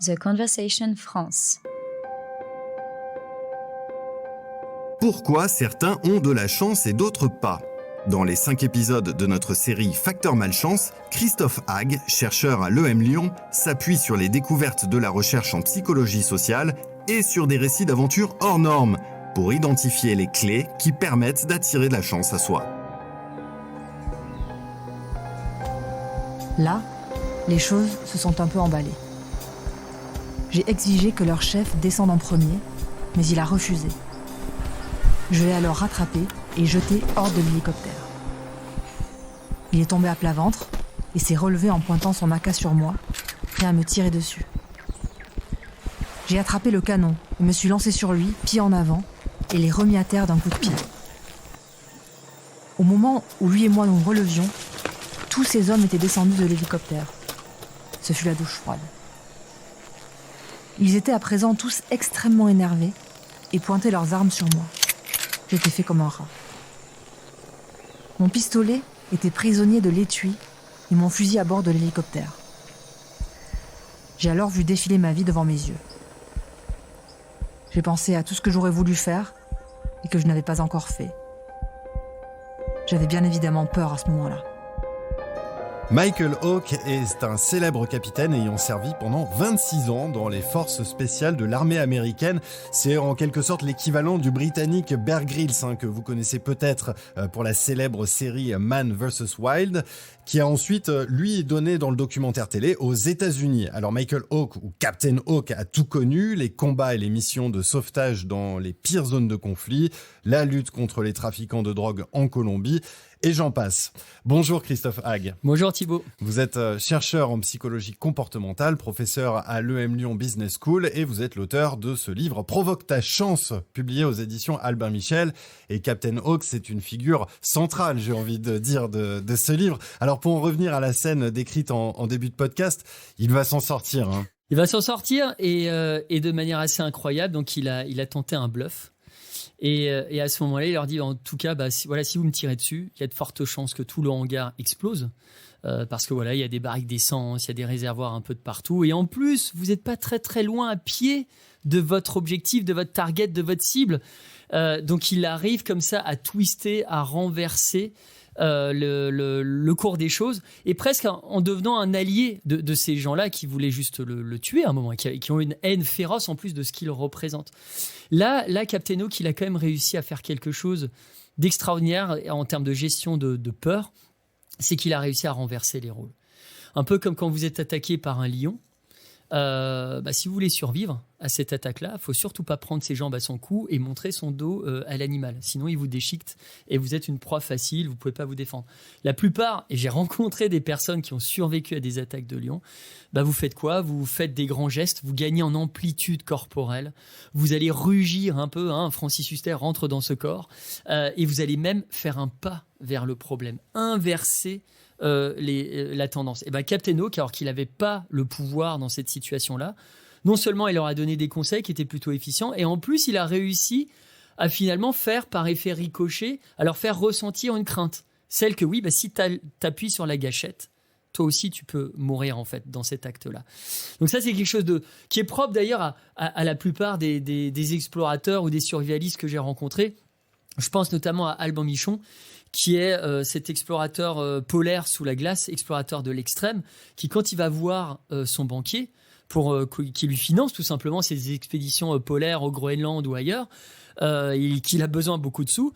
The Conversation France. Pourquoi certains ont de la chance et d'autres pas ? Dans les 5 épisodes de notre série Facteur Malchance, Christophe Hague, chercheur à l'EM Lyon, s'appuie sur les découvertes de la recherche en psychologie sociale et sur des récits d'aventures hors normes pour identifier les clés qui permettent d'attirer de la chance à soi. Là, les choses se sont un peu emballées. J'ai exigé que leur chef descende en premier, mais il a refusé. Je l'ai alors rattrapé et jeté hors de l'hélicoptère. Il est tombé à plat ventre et s'est relevé en pointant son AK sur moi, prêt à me tirer dessus. J'ai attrapé le canon et me suis lancé sur lui, pied en avant, et l'ai remis à terre d'un coup de pied. Au moment où lui et moi nous relevions, tous ces hommes étaient descendus de l'hélicoptère. Ce fut la douche froide. Ils étaient à présent tous extrêmement énervés et pointaient leurs armes sur moi. J'étais fait comme un rat. Mon pistolet était prisonnier de l'étui et mon fusil à bord de l'hélicoptère. J'ai alors vu défiler ma vie devant mes yeux. J'ai pensé à tout ce que j'aurais voulu faire et que je n'avais pas encore fait. J'avais bien évidemment peur à ce moment-là. Michael Hawke est un célèbre capitaine ayant servi pendant 26 ans dans les forces spéciales de l'armée américaine. C'est en quelque sorte l'équivalent du britannique Bear Grylls, que vous connaissez peut-être pour la célèbre série Man vs Wild, qui a ensuite, lui, donné dans le documentaire télé aux États-Unis. Alors Michael Hawke, ou Captain Hawke, a tout connu, les combats et les missions de sauvetage dans les pires zones de conflit, la lutte contre les trafiquants de drogue en Colombie, et j'en passe. Bonjour Christophe Hague. Bonjour Thibaut. Vous êtes chercheur en psychologie comportementale, professeur à l'EM Lyon Business School, et vous êtes l'auteur de ce livre « Provoque ta chance », publié aux éditions Albin Michel. Et Captain Hawke, c'est une figure centrale, j'ai envie de dire, de ce livre. Alors pour en revenir à la scène décrite en début de podcast, il va s'en sortir. Il va s'en sortir et de manière assez incroyable. Donc il a tenté un bluff. Et à ce moment-là, il leur dit, en tout cas, si vous me tirez dessus, il y a de fortes chances que tout le hangar explose. Parce que il y a des barriques d'essence, il y a des réservoirs un peu de partout. Et en plus, vous n'êtes pas très très loin à pied de votre objectif, de votre target, de votre cible. Donc il arrive comme ça à twister, à renverser le cours des choses, et presque en devenant un allié de ces gens-là qui voulaient juste le tuer à un moment, qui ont une haine féroce en plus de ce qu'il représente. Là, Captain Hawke, il a quand même réussi à faire quelque chose d'extraordinaire en termes de gestion de peur, c'est qu'il a réussi à renverser les rôles. Un peu comme quand vous êtes attaqué par un lion. Si vous voulez survivre à cette attaque-là, il ne faut surtout pas prendre ses jambes à son cou et montrer son dos à l'animal. Sinon, il vous déchiquette et vous êtes une proie facile, vous ne pouvez pas vous défendre. La plupart, et j'ai rencontré des personnes qui ont survécu à des attaques de lions, vous faites quoi ? Vous faites des grands gestes, vous gagnez en amplitude corporelle, vous allez rugir un peu, Francis Huster rentre dans ce corps, et vous allez même faire un pas vers le problème, inverser la tendance. Et Captain Hawke, alors qu'il n'avait pas le pouvoir dans cette situation-là, non seulement il leur a donné des conseils qui étaient plutôt efficients, et en plus il a réussi à finalement faire par effet ricochet, à leur faire ressentir une crainte. Celle que si t'appuies sur la gâchette, toi aussi tu peux mourir en fait dans cet acte-là. Donc ça c'est quelque chose qui est propre d'ailleurs à la plupart des explorateurs ou des survivalistes que j'ai rencontrés. Je pense notamment à Alban Michon, qui est cet explorateur polaire sous la glace, explorateur de l'extrême, qui quand il va voir son banquier, qui lui finance tout simplement ses expéditions polaires au Groenland ou ailleurs, et qu'il a besoin de beaucoup de sous,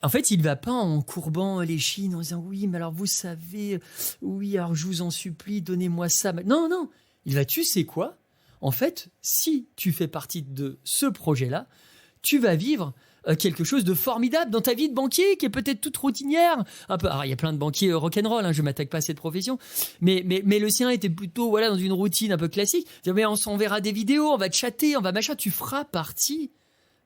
en fait, il ne va pas en courbant les chines, en disant « Oui, mais alors vous savez, oui, alors je vous en supplie, donnez-moi ça. » Non, il va « Tu sais quoi ? En fait, si tu fais partie de ce projet-là, tu vas vivre quelque chose de formidable dans ta vie de banquier qui est peut-être toute routinière. Alors, il y a plein de banquiers rock'n'roll, je ne m'attaque pas à cette profession, mais le sien était plutôt dans une routine un peu classique. Mais on s'enverra des vidéos, on va chatter, on va machin. Tu feras partie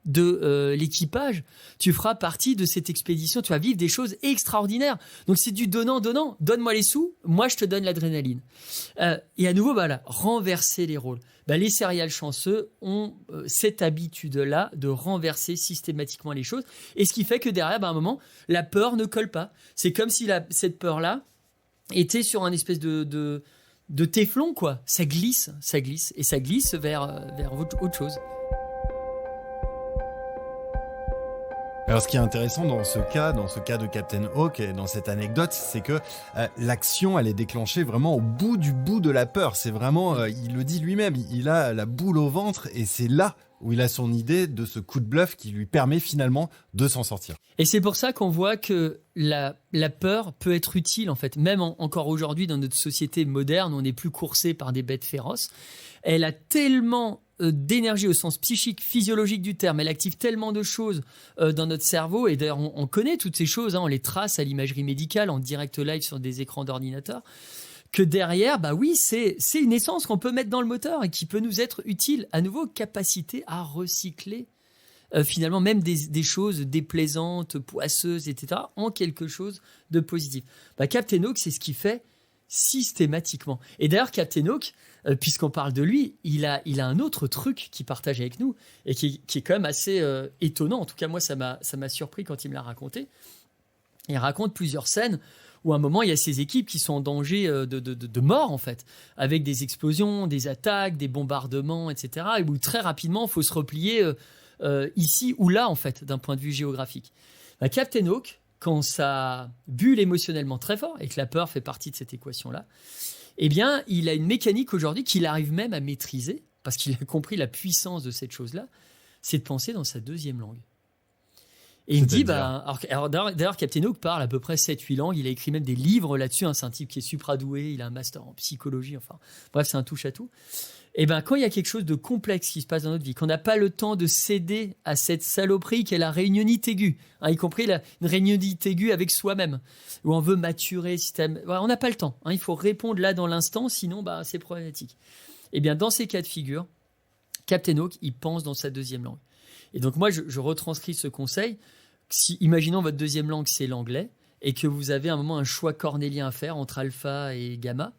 de l'équipage, tu feras partie de cette expédition, tu vas vivre des choses extraordinaires. Donc c'est du donnant, donne-moi les sous, moi je te donne l'adrénaline. Et à nouveau, renverser les rôles. Les serial chanceux ont cette habitude-là de renverser systématiquement les choses, et ce qui fait que derrière, à un moment, la peur ne colle pas. C'est comme si cette peur-là était sur un espèce de de téflon, quoi. Ça glisse, et ça glisse vers autre chose. Alors, ce qui est intéressant dans ce cas de Captain Hawk et dans cette anecdote, c'est que l'action, elle est déclenchée vraiment au bout de la peur. C'est vraiment, il le dit lui-même, il a la boule au ventre et c'est là où il a son idée de ce coup de bluff qui lui permet finalement de s'en sortir. Et c'est pour ça qu'on voit que la peur peut être utile, en fait. Même encore aujourd'hui, dans notre société moderne, on n'est plus coursé par des bêtes féroces. Elle a tellement d'énergie au sens psychique, physiologique du terme. Elle active tellement de choses dans notre cerveau. Et d'ailleurs, on connaît toutes ces choses. On les trace à l'imagerie médicale, en direct live sur des écrans d'ordinateur. Que derrière, bah oui, c'est une essence qu'on peut mettre dans le moteur et qui peut nous être utile. À nouveau, capacité à recycler finalement même des choses déplaisantes, poisseuses, etc., en quelque chose de positif. Bah, Captain Hawk, c'est ce qu'il fait systématiquement. Et d'ailleurs, Captain Hawk, puisqu'on parle de lui, il a un autre truc qu'il partage avec nous et qui est quand même assez étonnant. En tout cas, moi, ça m'a surpris quand il me l'a raconté. Il raconte plusieurs scènes où à un moment, il y a ces équipes qui sont en danger de mort, en fait, avec des explosions, des attaques, des bombardements, etc., et où très rapidement, il faut se replier ici ou là, en fait, d'un point de vue géographique. Bah, Captain Hawk, quand ça bulle émotionnellement très fort, et que la peur fait partie de cette équation-là, eh bien, il a une mécanique aujourd'hui qu'il arrive même à maîtriser, parce qu'il a compris la puissance de cette chose-là, c'est de penser dans sa deuxième langue. Et il me dit, d'ailleurs, Captain Hawk parle à peu près 7-8 langues. Il a écrit même des livres là-dessus. C'est un type qui est supradoué. Il a un master en psychologie. Enfin, bref, c'est un touche-à-tout. Et ben, quand il y a quelque chose de complexe qui se passe dans notre vie, qu'on n'a pas le temps de céder à cette saloperie qu'est la réunionnite aiguë, y compris une réunionnite aiguë avec soi-même, où on veut maturer le système. Voilà, on n'a pas le temps. Il faut répondre là dans l'instant, sinon, c'est problématique. Et bien, dans ces cas de figure, Captain Hawk, il pense dans sa deuxième langue. Et donc moi, je retranscris ce conseil. Imaginons votre deuxième langue, c'est l'anglais, et que vous avez à un moment un choix cornélien à faire entre alpha et gamma,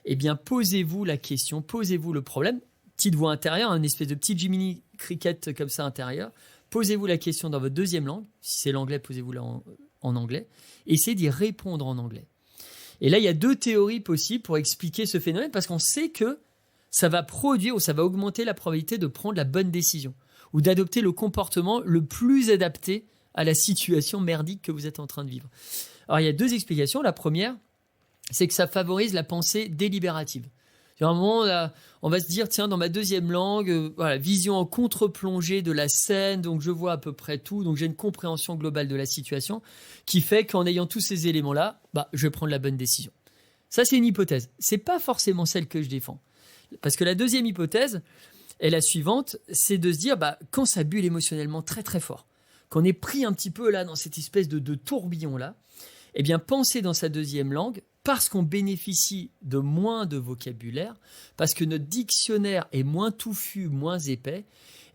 eh bien, posez-vous la question, posez-vous le problème. Petite voix intérieure, une espèce de petit Jiminy Cricket comme ça intérieur. Posez-vous la question dans votre deuxième langue. Si c'est l'anglais, posez-vous-la en anglais. Essayez d'y répondre en anglais. Et là, il y a 2 théories possibles pour expliquer ce phénomène, parce qu'on sait que ça va produire ou ça va augmenter la probabilité de prendre la bonne décision ou d'adopter le comportement le plus adapté à la situation merdique que vous êtes en train de vivre. Alors, il y a 2 explications. La première, c'est que ça favorise la pensée délibérative. À un moment, là, on va se dire, tiens, dans ma deuxième langue, vision en contre-plongée de la scène, donc je vois à peu près tout, donc j'ai une compréhension globale de la situation qui fait qu'en ayant tous ces éléments-là, je vais prendre la bonne décision. Ça, c'est une hypothèse. C'est pas forcément celle que je défends. Parce que la deuxième hypothèse est la suivante, c'est de se dire, quand ça bulle émotionnellement très très fort, qu'on est pris un petit peu là dans cette espèce de tourbillon-là, eh bien, penser dans sa deuxième langue, parce qu'on bénéficie de moins de vocabulaire, parce que notre dictionnaire est moins touffu, moins épais,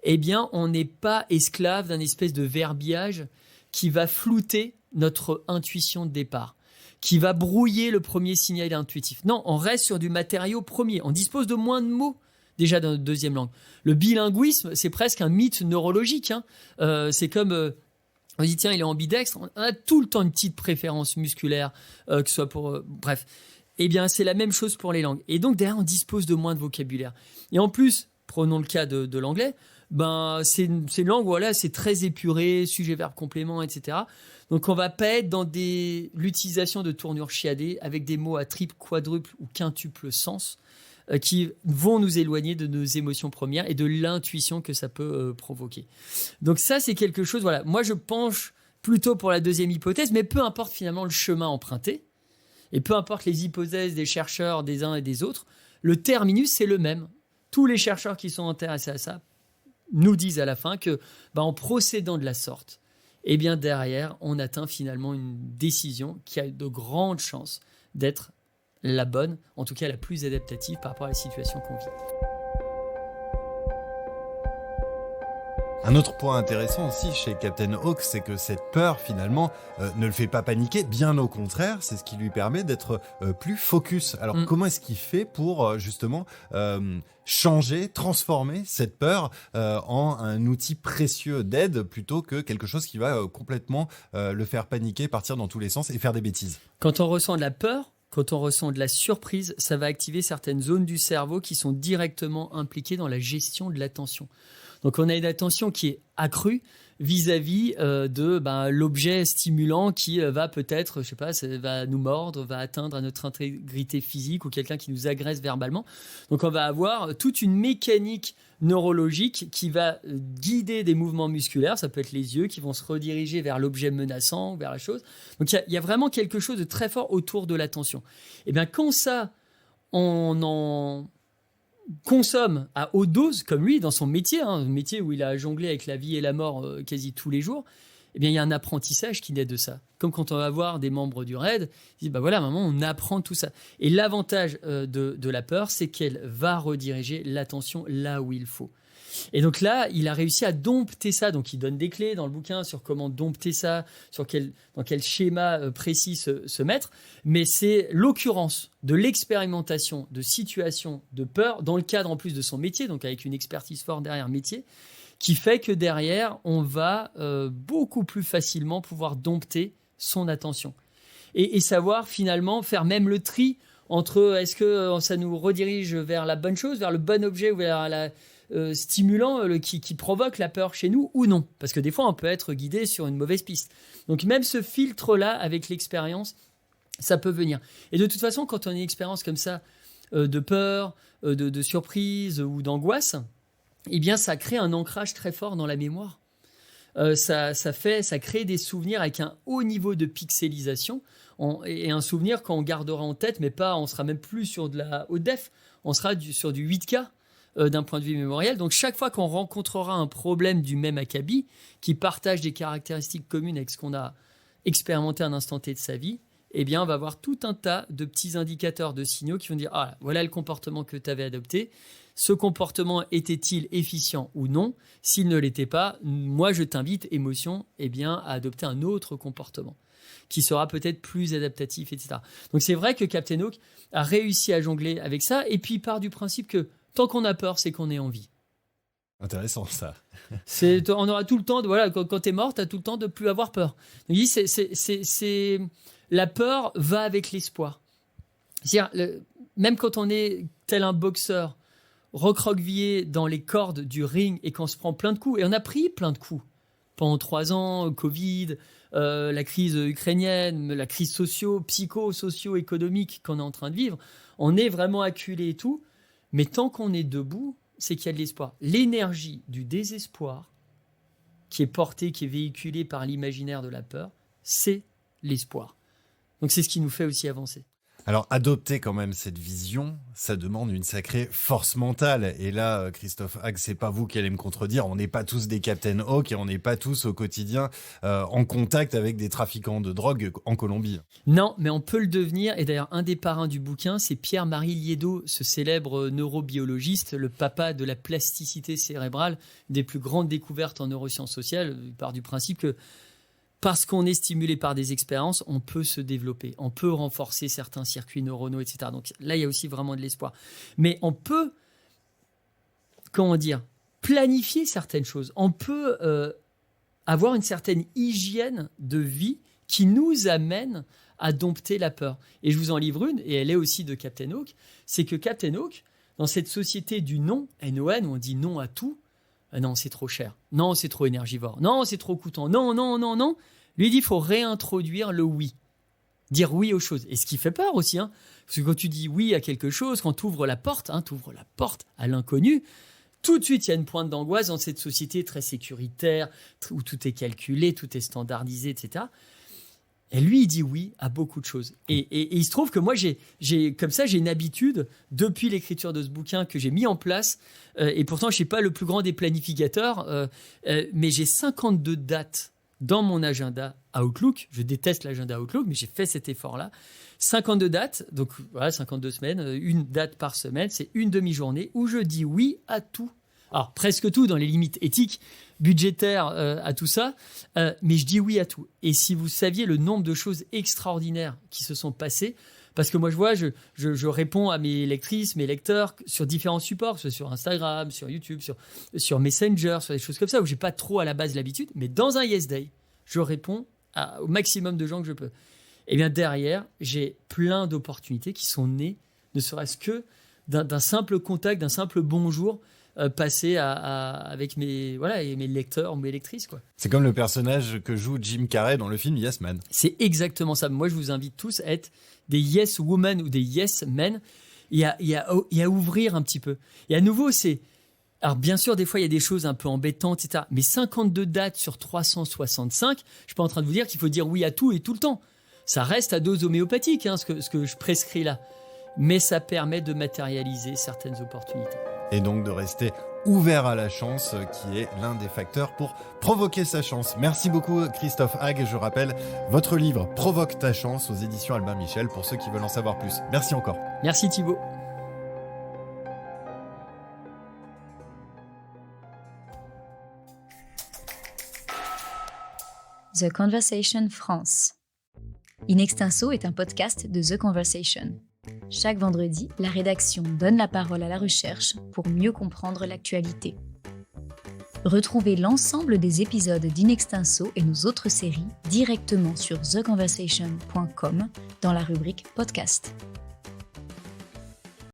eh bien, on n'est pas esclave d'un espèce de verbiage qui va flouter notre intuition de départ, qui va brouiller le premier signal intuitif. Non, on reste sur du matériau premier. On dispose de moins de mots déjà dans notre deuxième langue. Le bilinguisme, c'est presque un mythe neurologique. C'est comme... on dit, tiens, il est ambidextre. On a tout le temps une petite préférence musculaire, que ce soit pour... bref. Eh bien, c'est la même chose pour les langues. Et donc, derrière, on dispose de moins de vocabulaire. Et en plus, prenons le cas de l'anglais, c'est une langue, voilà, c'est très épuré, sujet, verbe, complément, etc. Donc, on ne va pas être dans l'utilisation de tournures chiadées avec des mots à triple, quadruple ou quintuple sens qui vont nous éloigner de nos émotions premières et de l'intuition que ça peut provoquer. Donc ça, c'est quelque chose, voilà. Moi, je penche plutôt pour la deuxième hypothèse, mais peu importe finalement le chemin emprunté, et peu importe les hypothèses des chercheurs des uns et des autres, le terminus, c'est le même. Tous les chercheurs qui sont intéressés à ça nous disent à la fin que, en procédant de la sorte, eh bien derrière, on atteint finalement une décision qui a de grandes chances d'être la bonne, en tout cas la plus adaptative par rapport à la situation qu'on vit. Un autre point intéressant aussi chez Captain Hawk, c'est que cette peur, finalement, ne le fait pas paniquer. Bien au contraire, c'est ce qui lui permet d'être plus focus. Alors, comment est-ce qu'il fait pour, justement, changer, transformer cette peur en un outil précieux d'aide plutôt que quelque chose qui va complètement le faire paniquer, partir dans tous les sens et faire des bêtises? Quand on ressent de la peur, quand on ressent de la surprise, ça va activer certaines zones du cerveau qui sont directement impliquées dans la gestion de l'attention. Donc, on a une attention qui est accrue vis-à-vis de l'objet stimulant qui va peut-être, je sais pas, ça va nous mordre, va atteindre à notre intégrité physique ou quelqu'un qui nous agresse verbalement. Donc, on va avoir toute une mécanique neurologique qui va guider des mouvements musculaires. Ça peut être les yeux qui vont se rediriger vers l'objet menaçant, vers la chose. Donc, il y a vraiment quelque chose de très fort autour de l'attention. Et bien, quand ça, on en consomme à haute dose, comme lui, dans son métier, un métier où il a jonglé avec la vie et la mort quasi tous les jours, eh bien, il y a un apprentissage qui naît de ça. Comme quand on va voir des membres du RAID, ils disent, voilà, maman, on apprend tout ça. Et l'avantage de la peur, c'est qu'elle va rediriger l'attention là où il faut. Et donc là, il a réussi à dompter ça. Donc, il donne des clés dans le bouquin sur comment dompter ça, dans quel schéma précis se mettre. Mais c'est l'occurrence de l'expérimentation de situations de peur dans le cadre en plus de son métier, donc avec une expertise forte derrière métier, qui fait que derrière, on va beaucoup plus facilement pouvoir dompter son attention. Et savoir finalement faire même le tri entre est-ce que ça nous redirige vers la bonne chose, vers le bon objet ou vers la stimulant qui provoque la peur chez nous ou non. Parce que des fois, on peut être guidé sur une mauvaise piste. Donc même ce filtre-là, avec l'expérience, ça peut venir. Et de toute façon, quand on a une expérience comme ça, de peur, de surprise ou d'angoisse, eh bien, ça crée un ancrage très fort dans la mémoire. Ça crée des souvenirs avec un haut niveau de pixelisation et un souvenir qu'on gardera en tête, mais pas, on sera même plus sur de la haute def, on sera sur du 8K d'un point de vue mémoriel. Donc chaque fois qu'on rencontrera un problème du même acabit, qui partage des caractéristiques communes avec ce qu'on a expérimenté à un instant T de sa vie, eh bien, on va avoir tout un tas de petits indicateurs de signaux qui vont dire « Ah, voilà le comportement que tu avais adopté. Ce comportement était-il efficient ou non? S'il ne l'était pas, moi, je t'invite, émotion, eh bien, à adopter un autre comportement qui sera peut-être plus adaptatif, etc. » Donc, c'est vrai que Captain Hook a réussi à jongler avec ça et puis il part du principe que tant qu'on a peur, c'est qu'on est en vie. Intéressant, ça. On aura tout le temps, quand tu es mort, tu as tout le temps de plus avoir peur. Donc, il dit, la peur va avec l'espoir. C'est-à-dire, même quand on est tel un boxeur recroquevillé dans les cordes du ring et qu'on se prend plein de coups, et on a pris plein de coups pendant 3 ans, Covid, la crise ukrainienne, la crise socio-économique qu'on est en train de vivre, on est vraiment acculé et tout, mais tant qu'on est debout, c'est qu'il y a de l'espoir. L'énergie du désespoir qui est portée, qui est véhiculée par l'imaginaire de la peur, c'est l'espoir. Donc c'est ce qui nous fait aussi avancer. Alors, adopter quand même cette vision, ça demande une sacrée force mentale. Et là, Christophe Haag, c'est pas vous qui allez me contredire. On n'est pas tous des Captain Hook et on n'est pas tous au quotidien en contact avec des trafiquants de drogue en Colombie. Non, mais on peut le devenir. Et d'ailleurs, un des parrains du bouquin, c'est Pierre-Marie Liédot, ce célèbre neurobiologiste, le papa de la plasticité cérébrale, des plus grandes découvertes en neurosciences sociales. Il part du principe que parce qu'on est stimulé par des expériences, on peut se développer, on peut renforcer certains circuits neuronaux, etc. Donc là, il y a aussi vraiment de l'espoir. Mais on peut, planifier certaines choses. On peut avoir une certaine hygiène de vie qui nous amène à dompter la peur. Et je vous en livre une, et elle est aussi de Captain Hook, c'est que Captain Hook, dans cette société du non, NON, où on dit non à tout, non, c'est trop cher. Non, c'est trop énergivore. Non, c'est trop coûtant. Non, non, non, non. Lui dit, il faut réintroduire le oui. Dire oui aux choses. Et ce qui fait peur aussi. Parce que quand tu dis oui à quelque chose, quand tu ouvres la porte, à l'inconnu, tout de suite, il y a une pointe d'angoisse dans cette société très sécuritaire, où tout est calculé, tout est standardisé, etc. Et lui, il dit oui à beaucoup de choses. Et il se trouve que moi, j'ai une habitude, depuis l'écriture de ce bouquin, que j'ai mis en place. Et pourtant, je ne suis pas le plus grand des planificateurs, mais j'ai 52 dates dans mon agenda Outlook. Je déteste l'agenda Outlook, mais j'ai fait cet effort-là. 52 dates, donc voilà, 52 semaines, une date par semaine, c'est une demi-journée où je dis oui à tout. Alors, presque tout dans les limites éthiques, budgétaires, à tout ça, mais je dis oui à tout. Et si vous saviez le nombre de choses extraordinaires qui se sont passées, parce que moi, je vois, je réponds à mes lectrices, mes lecteurs sur différents supports, que ce soit sur Instagram, sur YouTube, sur Messenger, sur des choses comme ça, où je n'ai pas trop à la base l'habitude, mais dans un Yes Day, je réponds au maximum de gens que je peux. Et bien derrière, j'ai plein d'opportunités qui sont nées, ne serait-ce que d'un simple contact, d'un simple bonjour passé avec mes lecteurs ou mes lectrices, quoi. C'est comme le personnage que joue Jim Carrey dans le film Yes Man. C'est exactement ça. Moi, je vous invite tous à être des yes women ou des yes men et à ouvrir un petit peu. Et à nouveau, alors bien sûr, des fois, il y a des choses un peu embêtantes, etc. Mais 52 dates sur 365, je suis pas en train de vous dire qu'il faut dire oui à tout et tout le temps. Ça reste à dose homéopathique, ce que je prescris là. Mais ça permet de matérialiser certaines opportunités. Et donc de rester ouvert à la chance, qui est l'un des facteurs pour provoquer sa chance. Merci beaucoup Christophe Hague. Je rappelle votre livre « Provoque ta chance » aux éditions Albin Michel pour ceux qui veulent en savoir plus. Merci encore. Merci Thibaut. The Conversation France. In Extenso est un podcast de The Conversation. Chaque vendredi, la rédaction donne la parole à la recherche pour mieux comprendre l'actualité. Retrouvez l'ensemble des épisodes d'In Extenso et nos autres séries directement sur theconversation.com dans la rubrique podcast.